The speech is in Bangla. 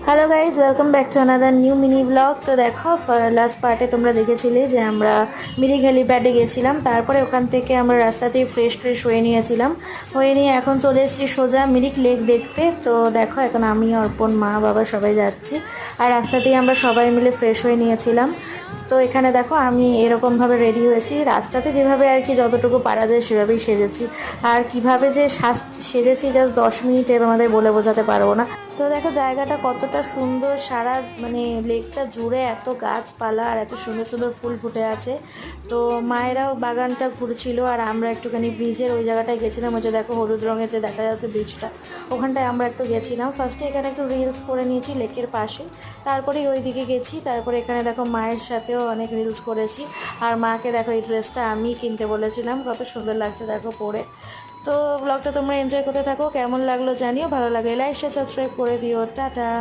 Hello guys, welcome back to another new mini blog. তো দেখো, লাস্ট পার্টে তোমরা দেখেছিলে যে আমরা মিরিক হেলিপ্যাডে গেছিলাম। তারপরে ওখান থেকে আমরা রাস্তাতেই ফ্রেশ হয়ে নিয়েছিলাম। হয়ে নিয়ে এখন চলে এসেছি সোজা মিরিক লেক দেখতে। তো দেখো, এখন আমি, অর্পণ, মা, বাবা সবাই যাচ্ছি। আর রাস্তাতেই আমরা সবাই মিলে ফ্রেশ হয়ে নিয়েছিলাম। তো এখানে দেখো, আমি এরকমভাবে রেডি হয়েছি। রাস্তাতে যেভাবে আর কি যতটুকু পারা যায় সেভাবেই সেজেছি। আর কিভাবে যে সেজেছি জাস্ট 10 মিনিটে তোমাদের বলে বোঝাতে পারবো না। তো দেখো জায়গাটা কতটা সুন্দর, সারা মানে লেকটা জুড়ে এত গাছপালা আর এত সুন্দর সুন্দর ফুল ফুটে আছে। তো মায়েরাও বাগানটা ঘুরছিল আর আমরা একটুখানি ব্রিজের ওই জায়গাটায় গেছিলাম। ওই যে দেখো হলুদ রঙের যে দেখা যাচ্ছে ব্রিজটা, ওখানটায় আমরা একটু গেছিলাম। ফার্স্টে এখানে একটু রিলস করে নিয়েছি লেকের পাশে, তারপরে ওই দিকে গেছি। তারপরে এখানে দেখো মায়ের সাথেও অনেক রিলস করেছি। আর মাকে দেখো, এই ড্রেসটা আমি কিনতে বলেছিলাম, কত সুন্দর লাগছে দেখো পরে। তো ব্লগটা তোমরা এনজয় করতে থাকো, কেমন লাগলো জানিও, ভালো লাগলে লাইক শেয়ার সাবস্ক্রাইব করে দিও। টাটা।